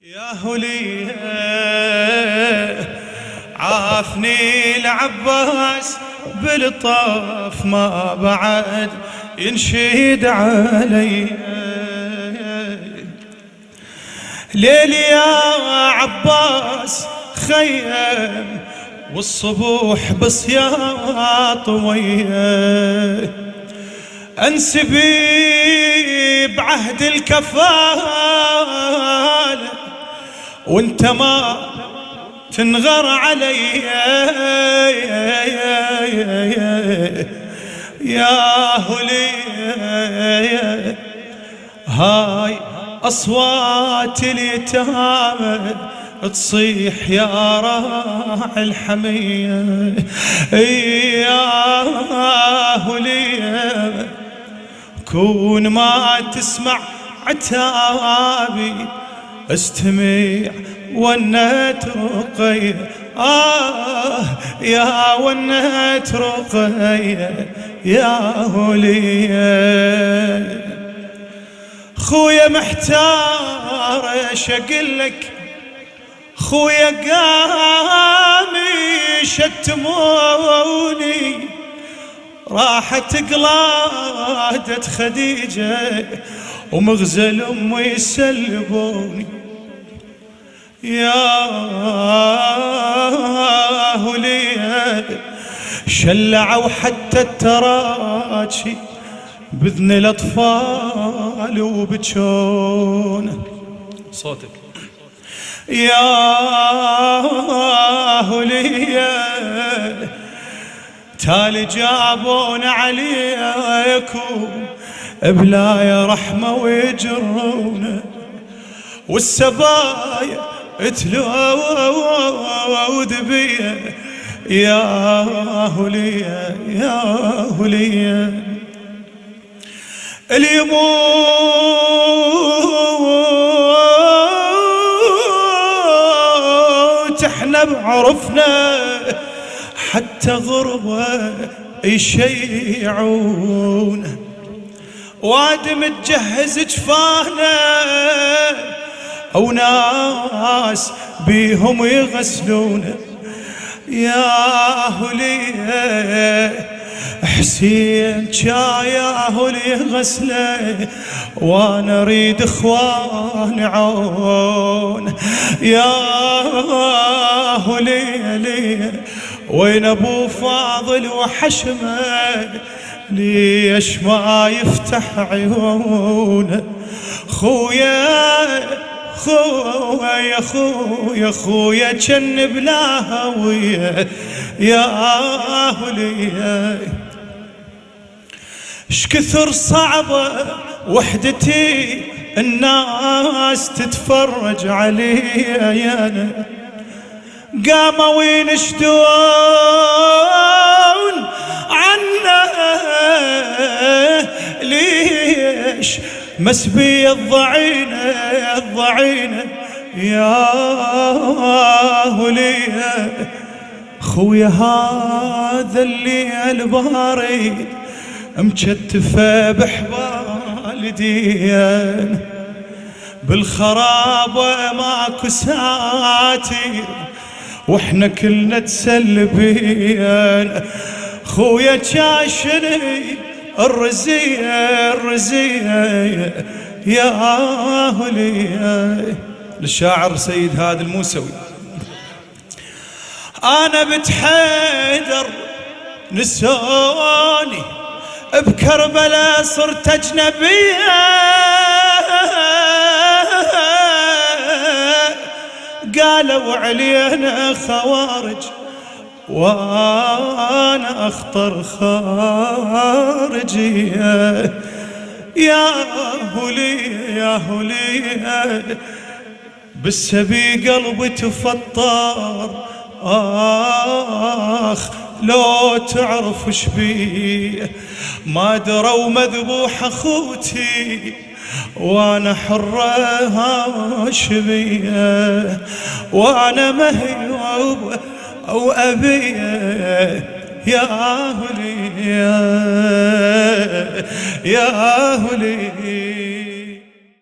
يا هلي عافني العباس بالطاف ما بعد ينشد علي ليل يا عباس خيم والصبوح بصياط ويا انسبي بعهد الكفالة وانت ما تنغر علي يا هلي هاي أصوات اليتامى تصيح يا راعي الحمية يا هلي كون ما تسمع عتابي استمع ونت رقية يا ونت رقية يا هلية خويا محتار ايش اقلك خويا قامي شتموني راحت قلادة خديجة ومغزل امي يسلبوني يا هلية شلعوا حتى التراجي بإذن الأطفال وبجون صوتك يا هلية تالي جابون عليكم بلا يا رحمة ويجرونه والسبايا تلوذ بيه يا هلية يا هلية اليموت احنا بعرفنا حتى غربة يشيعون واد متجهز جفانا او ناس بيهم يغسلون يا هلية حسين يا هلي غسله وانا اريد اخوان عون يا هلي وين ابو فاضل وحشمه ليش ما يفتح عيونه خويا خويا خويا خويا جن بلا هوية يا هلية شكثر صعبة وحدتي الناس تتفرج عليها يا أنا قاموا ينشدون عنا ليش مسبي الضعينة يا هلية خويا هذا اللي الباري مكتفه بحبال ديان بالخرابة ماكو ساتير واحنا كلنا تسلبين خويا جاشني الرزية يا هلية للشاعر سيد هادي الموسوي انا بتحيدر نسوني بكربلاء صرت اجنبية قالوا علينا خوارج وانا اخطر خارجية يا هلية بالسبي قلبي تفطر لو تعرف وش بيه ما دروا مذبوح اخوتي وانا حرة هاشمية وانا مهيوب او ابيه يا هلية يا هلية